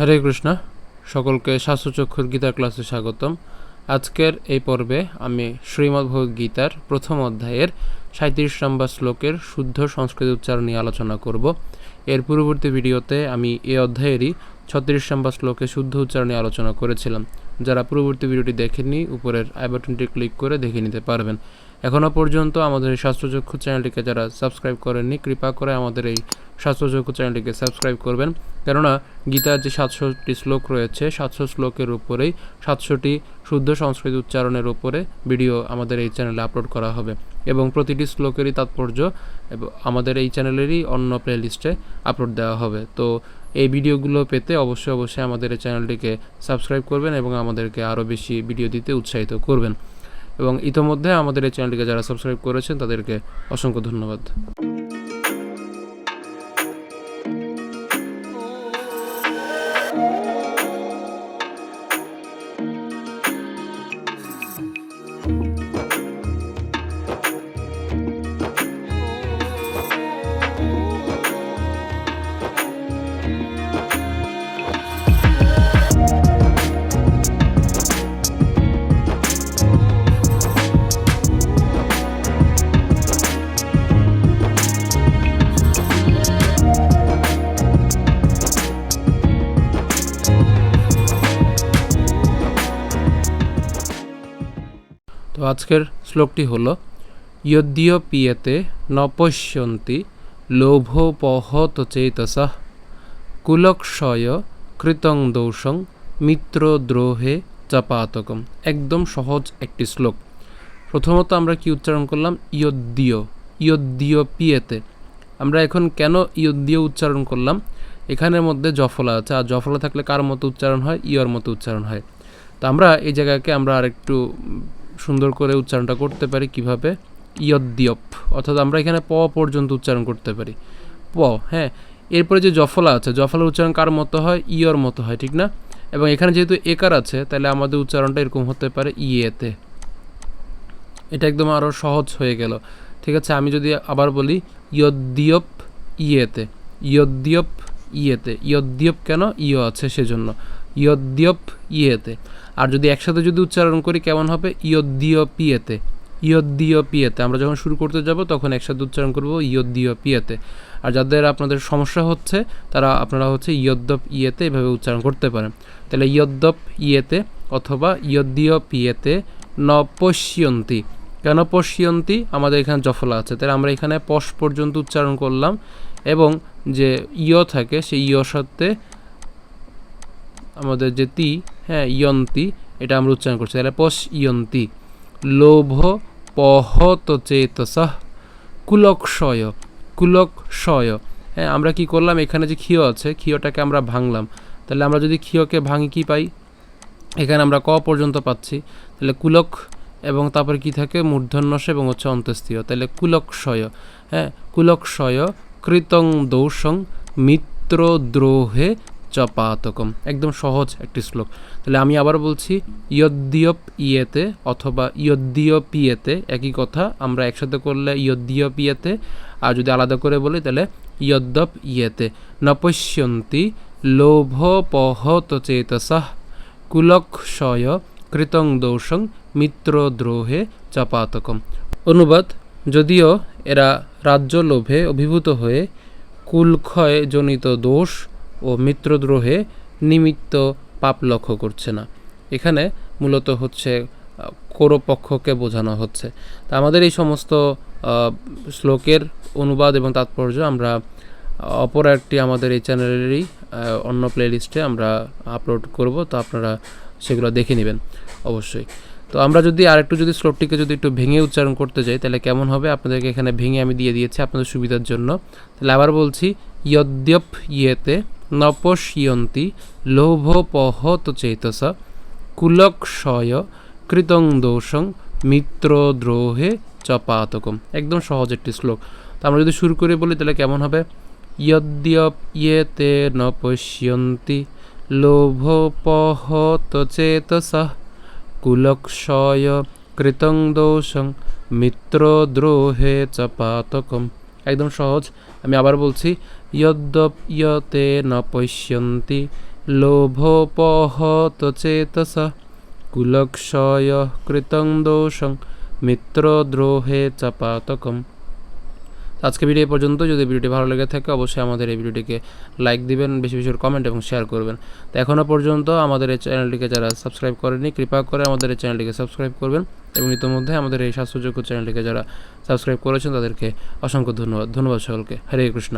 হরে কৃষ্ণ। সকলকে শাস্ত্রচক্ষুর গীতা ক্লাসে স্বাগতম। আজকের এই পর্বে আমি শ্রীমদ্ভগবদ্গীতার প্রথম অধ্যায়ের 37 নম্বর শ্লোকের শুদ্ধ সংস্কৃত উচ্চারণ নিয়ে আলোচনা করব। এর পূর্ববর্তী ভিডিওতে আমি এই অধ্যায়েরই 36 নম্বর শ্লোকে শুদ্ধ উচ্চারণ নিয়ে আলোচনা করেছিলাম। যারা পূর্ববর্তী ভিডিওটি দেখেননি, উপরের আই বাটনটি ক্লিক করে দেখে নিতে পারবেন। এখনও পর্যন্ত আমাদের এই শাস্ত্রচক্ষু চ্যানেলটিকে যারা সাবস্ক্রাইব করেননি, কৃপা করে আমাদের এই শাস্ত্রচক্ষু চ্যানেলটিকে সাবস্ক্রাইব করবেন, কেননা গীতার যে 700টি শ্লোক রয়েছে, 700 শ্লোকের উপরেই 700টি শুদ্ধ সংস্কৃত উচ্চারণের উপরে ভিডিও আমাদের এই চ্যানেলে আপলোড করা হবে এবং প্রতিটি শ্লোকেরই তাৎপর্য আমাদের এই চ্যানেলেরই অন্য প্লেলিস্টে আপলোড দেওয়া হবে। তো এই ভিডিওগুলো পেতে অবশ্যই আমাদের এই চ্যানেলটিকে সাবস্ক্রাইব করবেন এবং আমাদেরকে আরও বেশি ভিডিও দিতে উৎসাহিত করবেন। এবং ইতোমধ্যে আমাদের এই চ্যানেলটিকে যারা সাবস্ক্রাইব করেছেন তাদেরকে অসংখ্য ধন্যবাদ। তো আজকের শ্লোকটি হলো ইয়দ্যপীয়তে ন পশ্যন্তি লোভোপহত চেতসঃ কুলক্ষয় কৃতং দোষং মিত্রদ্রোহে চাপাতকম। একদম সহজ একটি শ্লোক। প্রথমত আমরা কি উচ্চারণ করলাম? ইয়দ্যপীয়তে। আমরা এখন কেন ইয়দ্য উচ্চারণ করলাম? এখানের মধ্যে জফলা আছে, আর জফলা থাকলে কার মতো উচ্চারণ হয়? ইয়র মতো উচ্চারণ হয়। তো আমরা এই জায়গাকে আমরা আরেকটু সুন্দর করে উচ্চারণটা করতে পারি কিভাবে? ইয়দ্যপ, অর্থাৎ আমরা এখানে প পর্যন্ত উচ্চারণ করতে পারি। প, হ্যাঁ। এরপরে যে জফলা আছে, জফলার উচ্চারণ কার মতো হয়? ইয়র মতো হয়, ঠিক না? এবং এখানে যেহেতু একার আছে, তাহলে আমাদের উচ্চারণটা এরকম হতে পারে ইয়েতে। এটা একদম আরও সহজ হয়ে গেল। ঠিক আছে, আমি যদি আবার বলি ইয়দ্যপ ইয়েতে, ইয়দ্যপ ইয়েতে। ইয়দ্যপ কেন? ইয় আছে সেজন্য ইয়দ্যপ ইয়েতে। আর যদি একসাথে যদি উচ্চারণ করি কেমন হবে? ইয়দ্যপীয়তে, ইয়দ্যপীয়তে। আমরা যখন শুরু করতে যাব তখন একসাথে উচ্চারণ করব ইয়দ্যপীয়তে। আর যাদের আপনাদের সমস্যা হচ্ছে আপনারা হচ্ছে ইয়দ্যপ ইয়েতে এভাবে উচ্চারণ করতে পারেন। তাহলে ইয়দ্যপ ইয়েতে অথবা ইয়দ্যপীয়তে ন পশ্যন্তি। কেন পশ্যন্তি? আমাদের এখানে জফলা আছে, তাহলে আমরা এখানে পশ পর্যন্ত উচ্চারণ করলাম এবং যে ইয় থাকে সেই ইয়র সাথে আমাদের যে তি, হ্যাঁ, ইয়ন্তি, এটা আমরা উচ্চারণ করছি। তাহলে পশ ইয়ন্তি লোভ পহত চেতসঃ কুলক্ষয়, কুলক্ষয়। হ্যাঁ, আমরা কি করলাম? এখানে যে ক্ষীয় আছে, ক্ষীয়টাকে আমরা ভাঙলাম। তাহলে আমরা যদি ক্ষীয়কে ভাঙি কি পাই? এখানে আমরা ক পর্যন্ত পাচ্ছি। তাহলে কুলক এবং তারপরে কি থাকে? মূর্ধন্যস এবং হচ্ছে অন্তস্থীয়। তাহলে কুলক্ষয়, হ্যাঁ, কুলক্ষয় কৃতং দোষং মিত্রদ্রোহে চাপাতকম। একদম সহজ একটি শ্লোক। তাহলে আমি আবার বলছি ইয়দ্যপ ইয়েতে অথবা ইয়দ্যপীয়তে, একই কথা। আমরা একসাথে করলে ইয়দ্যপীয়তে, আর যদি আলাদা করে বলি তাহলে ইয়দ্যপ ইয়েতে। ন পশ্যন্তি লোভোপহত চেতসঃ কুলক্ষয় কৃতং দোষং মিত্রদ্রোহে চাপাতকম। অনুবাদ: যদিও এরা রাজ্য লোভে অভিভূত হয়ে কুলক্ষয় জনিত দোষ ও মিত্রদ্রোহে নিমিত্ত পাপ লক্ষ্য করছে না। এখানে মূলত হচ্ছে কৌরবপক্ষকে বোঝানো হচ্ছে। তা আমাদের এই সমস্ত শ্লোকের অনুবাদ এবং তাৎপর্য আমরা অপর একটি আমাদের এই চ্যানেলেরই অন্য প্লেলিস্টে আমরা আপলোড করব, তো আপনারা সেগুলো দেখে নেবেন অবশ্যই। তো আমরা যদি আরেকটু যদি শ্লোকটিকে যদি একটু ভেঙে উচ্চারণ করতে যাই তাহলে কেমন হবে? আপনাদেরকে এখানে ভেঙে আমি দিয়ে দিয়েছি আপনাদের সুবিধার জন্য। তাহলে আবার বলছি ইয়দ্যপ ইয়েতে ন পশ্যন্তি লোভোপহত চেতসঃ কুলক্ষয় কৃতং দোষং মিত্রদ্রোহে চাপাতকম। একদম সহজ একটি শ্লোক। তো আমরা যদি শুরু করে বলি তাহলে কেমন হবে? ইয়দ্যপ ইয়েতে ন পশ্যন্তি লোভোপহত চেতসঃ কুলক্ষয় কৃতং দোষং মিত্রদ্রোহে চাপাতকম। একদম সহজ। আমি আবার বলছি ইয়দ্যপীয়তে ন পশ্যন্তি লোভোপহত চেতসঃ কুলক্ষয় কৃতং দোষং মিত্রদ্রোহে চ পাতকম। আজকে ভিডিও পর্যন্ত। যদি ভিডিওটি ভালো লেগে থাকে অবশ্যই আমাদের এই ভিডিওটিকে লাইক দিবেন, বেশি বেশি কমেন্ট এবং শেয়ার করবেন। তো এখনও পর্যন্ত আমাদের এই চ্যানেলটিকে যারা সাবস্ক্রাইব করেনি কৃপা করে আমাদের এই চ্যানেলটিকে সাবস্ক্রাইব করবেন, এবং ইতিমধ্যে আমাদের এই স্বাস্থ্যযোগ্য চ্যানেলটিকে যারা সাবস্ক্রাইব করেছেন তাদেরকে অসংখ্য ধন্যবাদ। ধন্যবাদ সকলকে। হরে কৃষ্ণ।